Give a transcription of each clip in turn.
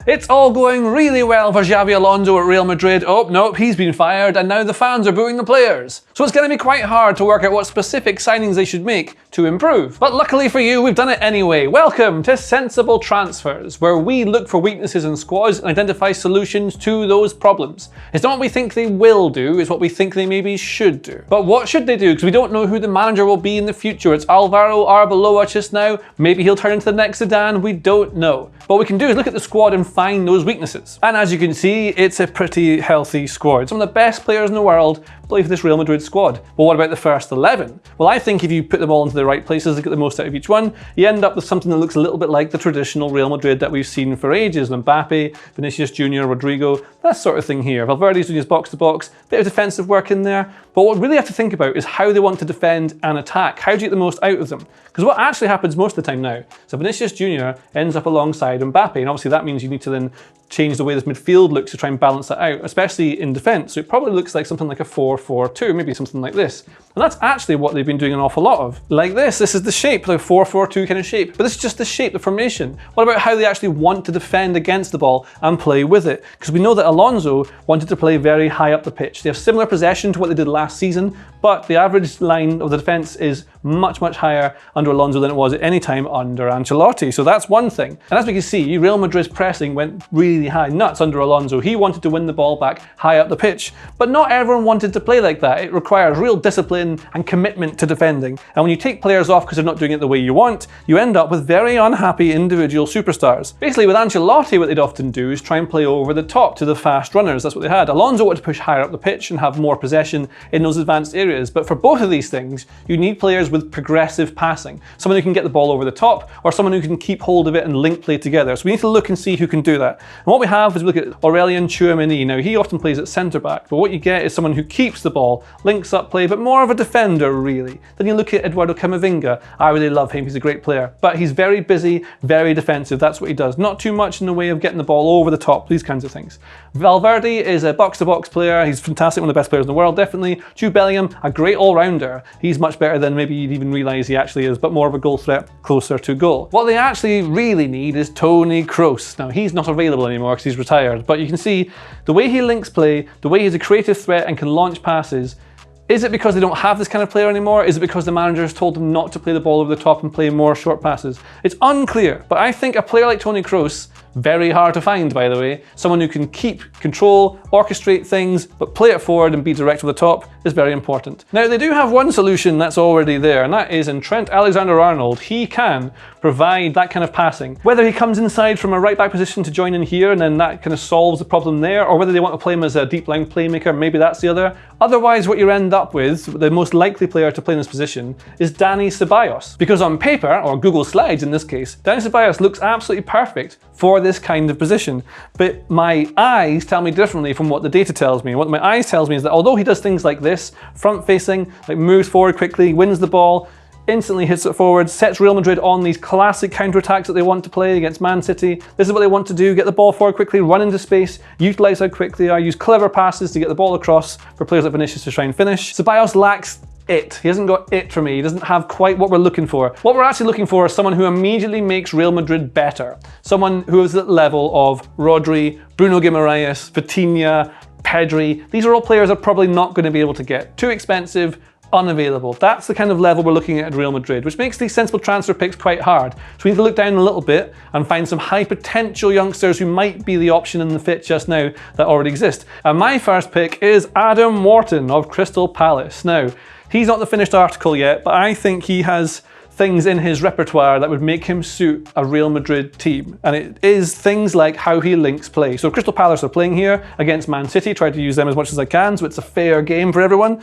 It's all going really well for Xabi Alonso at Real Madrid. Oh, nope, he's been fired and now the fans are booing the players. So it's going to be quite hard to work out what specific signings they should make to improve. But luckily for you, we've done it anyway. Welcome to Sensible Transfers, where we look for weaknesses in squads and identify solutions to those problems. It's not what we think they will do, it's what we think they maybe should do. But what should they do? Because we don't know who the manager will be in the future. It's Alvaro Arbeloa just now. Maybe he'll turn into the next Zidane. We don't know. What we can do is look at the squad and find those weaknesses. And as you can see, it's a pretty healthy squad. Some of the best players in the world play for this Real Madrid squad. But what about the first 11? Well, I think if you put them all into the right places and get the most out of each one, you end up with something that looks a little bit like the traditional Real Madrid that we've seen for ages. Mbappe, Vinicius Jr., Rodrigo, that sort of thing here. Valverde's doing his box-to-box, bit of defensive work in there. But what we really have to think about is how they want to defend and attack. How do you get the most out of them? Because what actually happens most of the time now, so Vinicius Jr. ends up alongside Mbappe, and obviously that means you need to then change the way this midfield looks to try and balance that out, especially in defence. So it probably looks like something like a 4-4-2, maybe something like this. And that's actually what they've been doing an awful lot of. Like this. This is the shape, like a 4-4-2 kind of shape. But this is just the shape, the formation. What about how they actually want to defend against the ball and play with it? Because we know that Alonso wanted to play very high up the pitch. They have similar possession to what they did last season, but the average line of the defence is much, much higher under Alonso than it was at any time under Ancelotti. So that's one thing. And as we can see, Real Madrid's pressing went really high, nuts under Alonso. He wanted to win the ball back high up the pitch. But not everyone wanted to play like that. It requires real discipline and commitment to defending. And when you take players off because they're not doing it the way you want, you end up with very unhappy individual superstars. Basically, with Ancelotti, what they'd often do is try and play over the top to the fast runners. That's what they had. Alonso wanted to push higher up the pitch and have more possession in those advanced areas. But for both of these things, you need players with progressive passing. Someone who can get the ball over the top, or someone who can keep hold of it and link play together. So we need to look and see who can do that. And what we have is we look at Aurelien Tchouameni. Now, he often plays at centre-back, but what you get is someone who keeps the ball, links up play, but more of a defender, really. Then you look at Eduardo Camavinga. I really love him. He's a great player. But he's very busy, very defensive. That's what he does. Not too much in the way of getting the ball over the top, these kinds of things. Valverde is a box-to-box player. He's fantastic, one of the best players in the world, definitely. Jude Bellingham, a great all-rounder. He's much better than maybe you'd even realise he actually is, but more of a goal threat closer to goal. What they actually really need is Toni Kroos. Now, he's not available anymore because he's retired, but you can see the way he links play, the way he's a creative threat and can launch passes. Is it because they don't have this kind of player anymore? Is it because the manager has told them not to play the ball over the top and play more short passes? It's unclear, but I think a player like Toni Kroos, very hard to find, by the way, someone who can keep control, orchestrate things, but play it forward and be direct with the top is very important. Now, they do have one solution that's already there, and that is in Trent Alexander-Arnold. He can provide that kind of passing. Whether he comes inside from a right-back position to join in here and then that kind of solves the problem there, or whether they want to play him as a deep-line playmaker, maybe that's the other. Otherwise, what you end up with, the most likely player to play in this position, is Dani Ceballos. Because on paper, or Google Slides in this case, Dani Ceballos looks absolutely perfect for this kind of position. But my eyes tell me differently from what the data tells me. What my eyes tells me is that although he does things like this, front-facing, like moves forward quickly, wins the ball, instantly hits it forward, sets Real Madrid on these classic counterattacks that they want to play against Man City. This is what they want to do, get the ball forward quickly, run into space, utilise how quick they are, use clever passes to get the ball across for players like Vinicius to try and finish. Ceballos lacks it. He hasn't got it for me. He doesn't have quite what we're looking for. What we're actually looking for is someone who immediately makes Real Madrid better. Someone who is at the level of Rodri, Bruno Guimaraes, Vitinha, Pedri. These are all players I'm probably not going to be able to get. Too expensive, unavailable. That's the kind of level we're looking at Real Madrid, which makes these sensible transfer picks quite hard. So we need to look down a little bit and find some high potential youngsters who might be the option in the fit just now that already exist. And my first pick is Adam Wharton of Crystal Palace. Now, he's not the finished article yet, but I think he has things in his repertoire that would make him suit a Real Madrid team. And it is things like how he links play. So Crystal Palace are playing here against Man City, try to use them as much as I can, so it's a fair game for everyone.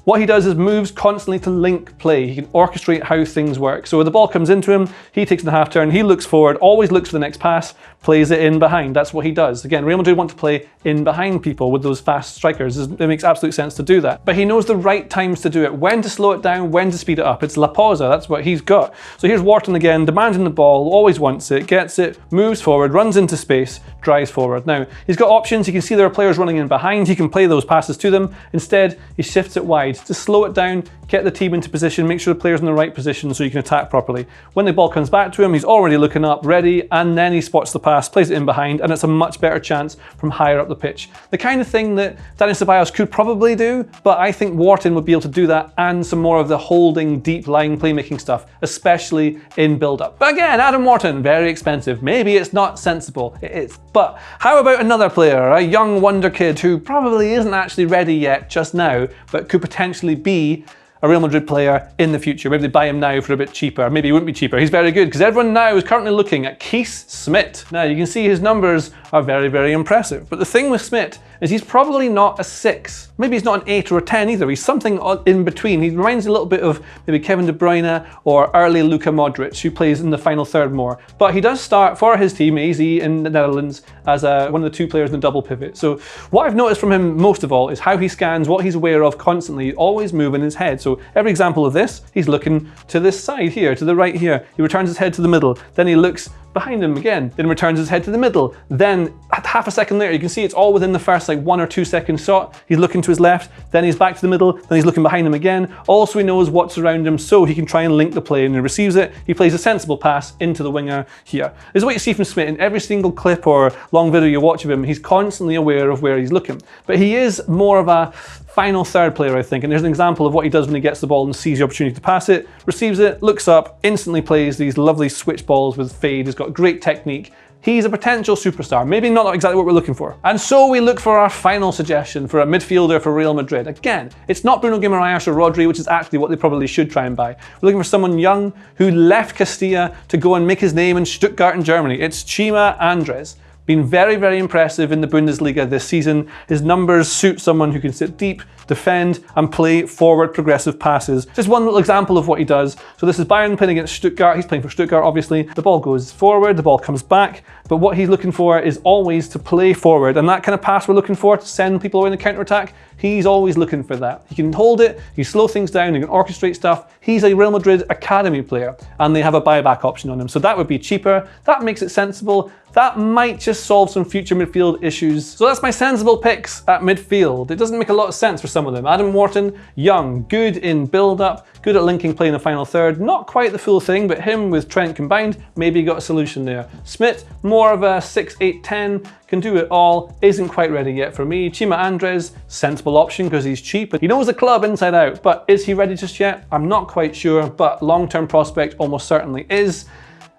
What he does is moves constantly to link play. He can orchestrate how things work. So when the ball comes into him, he takes the half turn, he looks forward, always looks for the next pass, plays it in behind. That's what he does. Again, Real Madrid want to play in behind people with those fast strikers. It makes absolute sense to do that. But he knows the right times to do it, when to slow it down, when to speed it up. It's La Pausa, that's what he's got. So here's Wharton again, demanding the ball, always wants it, gets it, moves forward, runs into space, drives forward. Now, he's got options. You can see there are players running in behind. He can play those passes to them. Instead, he shifts it wide to slow it down, get the team into position, make sure the player's in the right position so you can attack properly. When the ball comes back to him, he's already looking up, ready, and then he spots the pass pass, plays it in behind, and it's a much better chance from higher up the pitch. The kind of thing that Dani Ceballos could probably do, but I think Wharton would be able to do that and some more of the holding, deep lying playmaking stuff, especially in build-up. But again, Adam Wharton, very expensive. Maybe it's not sensible. It is. But how about another player, a young wonder kid who probably isn't actually ready yet just now, but could potentially be a Real Madrid player in the future? Maybe they buy him now for a bit cheaper. Maybe he wouldn't be cheaper. He's very good because everyone now is currently looking at Kees Smit. Now you can see his numbers are very, very impressive. But the thing with Smit is he's probably not a 6. Maybe he's not an 8 or a 10 either. He's something in between. He reminds me a little bit of maybe Kevin De Bruyne or early Luka Modric, who plays in the final third more. But he does start for his team, AZ in the Netherlands, as one of the 2 players in the double pivot. So what I've noticed from him most of all is how he scans, what he's aware of constantly, always moving his head. So every example of this, he's looking to this side here, to the right here. He returns his head to the middle. Then he looks behind him again, then returns his head to the middle. Then half a second later, you can see it's all within the first like 1 or 2 second shot. He's looking to his left, then he's back to the middle, then he's looking behind him again. Also, he knows what's around him, so he can try and link the play, and he receives it. He plays a sensible pass into the winger here. This is what you see from Smit in every single clip or long video you watch of him. He's constantly aware of where he's looking. But he is more of a final third player, I think, and there's an example of what he does when he gets the ball and sees the opportunity to pass it, receives it, looks up, instantly plays these lovely switch balls with fade. He's got great technique. He's a potential superstar, maybe not exactly what we're looking for. And so we look for our final suggestion for a midfielder for Real Madrid. Again, it's not Bruno Guimaraes or Rodri, which is actually what they probably should try and buy. We're looking for someone young who left Castilla to go and make his name in Stuttgart in Germany. It's Chima Andres. Been very, very impressive in the Bundesliga this season. His numbers suit someone who can sit deep, defend, and play forward progressive passes. Just one little example of what he does. So this is Bayern playing against Stuttgart. He's playing for Stuttgart, obviously. The ball goes forward, the ball comes back, but what he's looking for is always to play forward, and that kind of pass we're looking for to send people away in the counter-attack, he's always looking for that. He can hold it, he can slow things down, he can orchestrate stuff. He's a Real Madrid academy player, and they have a buyback option on him. So that would be cheaper. That makes it sensible. That might just solve some future midfield issues. So that's my sensible picks at midfield. It doesn't make a lot of sense for some of them. Adam Wharton, young, good in build-up, good at linking play in the final third. Not quite the full thing, but him with Trent combined, maybe got a solution there. Smit, more of a 6, 8, 10, can do it all, isn't quite ready yet for me. Chima Andres, sensible option because he's cheap. He knows the club inside out, but is he ready just yet? I'm not quite sure, but long-term prospect almost certainly is.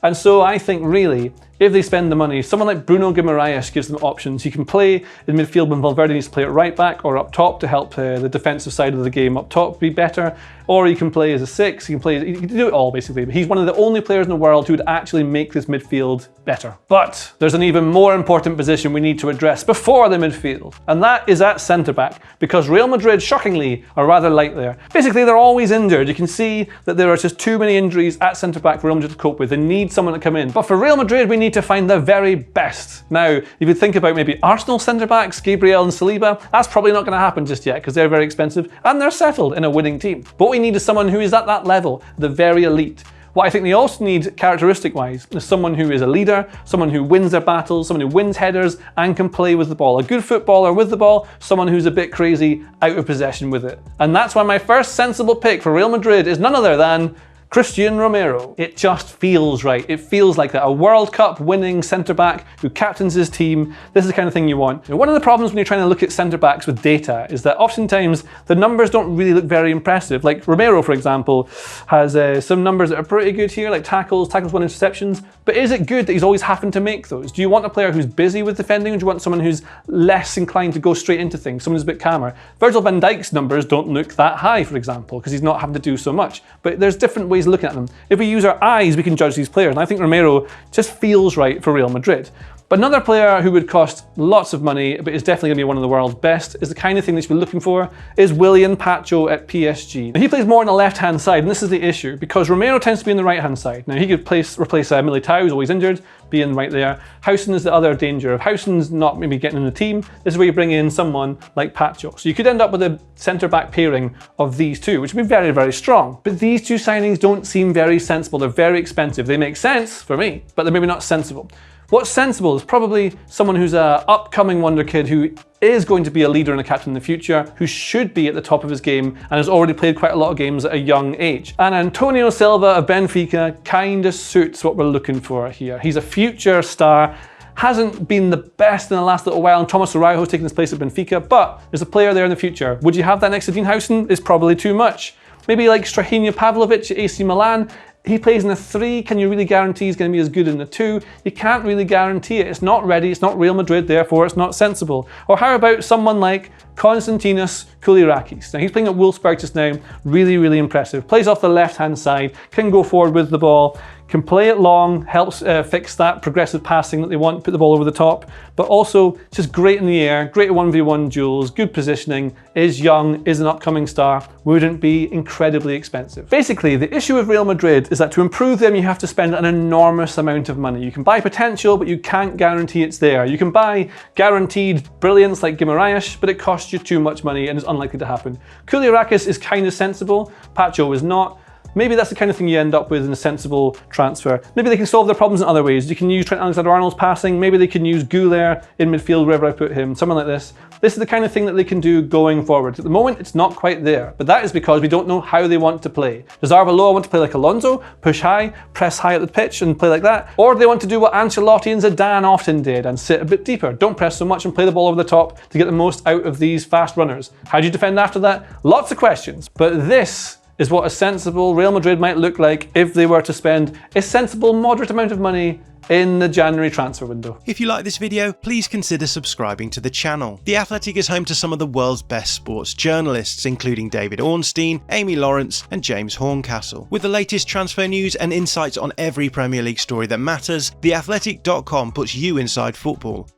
And so I think really, if they spend the money, someone like Bruno Guimaraes gives them options. He can play in midfield when Valverde needs to play at right back or up top to help the defensive side of the game up top be better. Or he can play as a 6, he can do it all basically. But he's one of the only players in the world who would actually make this midfield better. But there's an even more important position we need to address before the midfield, and that is at centre-back, because Real Madrid, shockingly, are rather light there. Basically, they're always injured. You can see that there are just too many injuries at centre-back for Real Madrid to cope with. They need someone to come in. But for Real Madrid, we need to find the very best. Now, if you think about maybe Arsenal centre-backs, Gabriel and Saliba, that's probably not going to happen just yet because they're very expensive and they're settled in a winning team. But what we need is someone who is at that level, the very elite. What I think they also need characteristic-wise is someone who is a leader, someone who wins their battles, someone who wins headers and can play with the ball. A good footballer with the ball, someone who's a bit crazy out of possession with it. And that's why my first sensible pick for Real Madrid is none other than Christian Romero. It just feels right. It feels like that. A World Cup winning centre-back who captains his team. This is the kind of thing you want. Now, one of the problems when you're trying to look at centre-backs with data is that oftentimes the numbers don't really look very impressive. Like Romero, for example, has some numbers that are pretty good here, like tackles, 1 interceptions. But is it good that he's always having to make those? Do you want a player who's busy with defending, or do you want someone who's less inclined to go straight into things, someone who's a bit calmer? Virgil van Dijk's numbers don't look that high, for example, because he's not having to do so much. But there's different ways looking at them. If we use our eyes, we can judge these players, and I think Romero just feels right for Real Madrid. But another player who would cost lots of money, but is definitely going to be one of the world's best, is the kind of thing that you should be looking for, is William Pacho at PSG. Now, he plays more on the left-hand side, and this is the issue, because Romero tends to be on the right-hand side. Now, he could replace Militao, who's always injured, being right there. Housen is the other danger. If Housen's not maybe getting in the team, this is where you bring in someone like Pacho. So you could end up with a centre-back pairing of these two, which would be very, very strong. But these two signings don't seem very sensible. They're very expensive. They make sense for me, but they're maybe not sensible. What's sensible is probably someone who's an upcoming wonder kid who is going to be a leader and a captain in the future, who should be at the top of his game and has already played quite a lot of games at a young age. And Antonio Silva of Benfica kind of suits what we're looking for here. He's a future star, hasn't been the best in the last little while, and Thomas Araujo's taken his place at Benfica, but there's a player there in the future. Would you have that next to Dean Howson? It's probably too much. Maybe like Strahinja Pavlovic at AC Milan. He plays in a 3, can you really guarantee he's going to be as good in the 2? You can't really guarantee it. It's not ready, it's not Real Madrid, therefore it's not sensible. Or how about someone like Konstantinos Koulirakis? Now he's playing at Wolfsburg just now, really, really impressive. Plays off the left-hand side, can go forward with the ball, can play it long, helps fix that progressive passing that they want, put the ball over the top, but also just great in the air, great at 1v1 duels, good positioning, is young, is an upcoming star, wouldn't be incredibly expensive. Basically, the issue with Real Madrid is that to improve them, you have to spend an enormous amount of money. You can buy potential, but you can't guarantee it's there. You can buy guaranteed brilliance like Guimaraes, but it costs you too much money and is unlikely to happen. Koulirakis is kind of sensible, Pacho is not. Maybe that's the kind of thing you end up with in a sensible transfer. Maybe they can solve their problems in other ways. You can use Trent Alexander-Arnold's passing, maybe they can use Güler in midfield wherever I put him, something like this. This is the kind of thing that they can do going forward. At the moment, it's not quite there, but that is because we don't know how they want to play. Does Arbeloa want to play like Alonso, push high, press high at the pitch and play like that? Or do they want to do what Ancelotti and Zidane often did and sit a bit deeper, don't press so much and play the ball over the top to get the most out of these fast runners? How do you defend after that? Lots of questions, but this is what a sensible Real Madrid might look like if they were to spend a sensible, moderate amount of money in the January transfer window. If you like this video, please consider subscribing to the channel. The Athletic is home to some of the world's best sports journalists, including David Ornstein, Amy Lawrence and James Horncastle. With the latest transfer news and insights on every Premier League story that matters, theathletic.com puts you inside football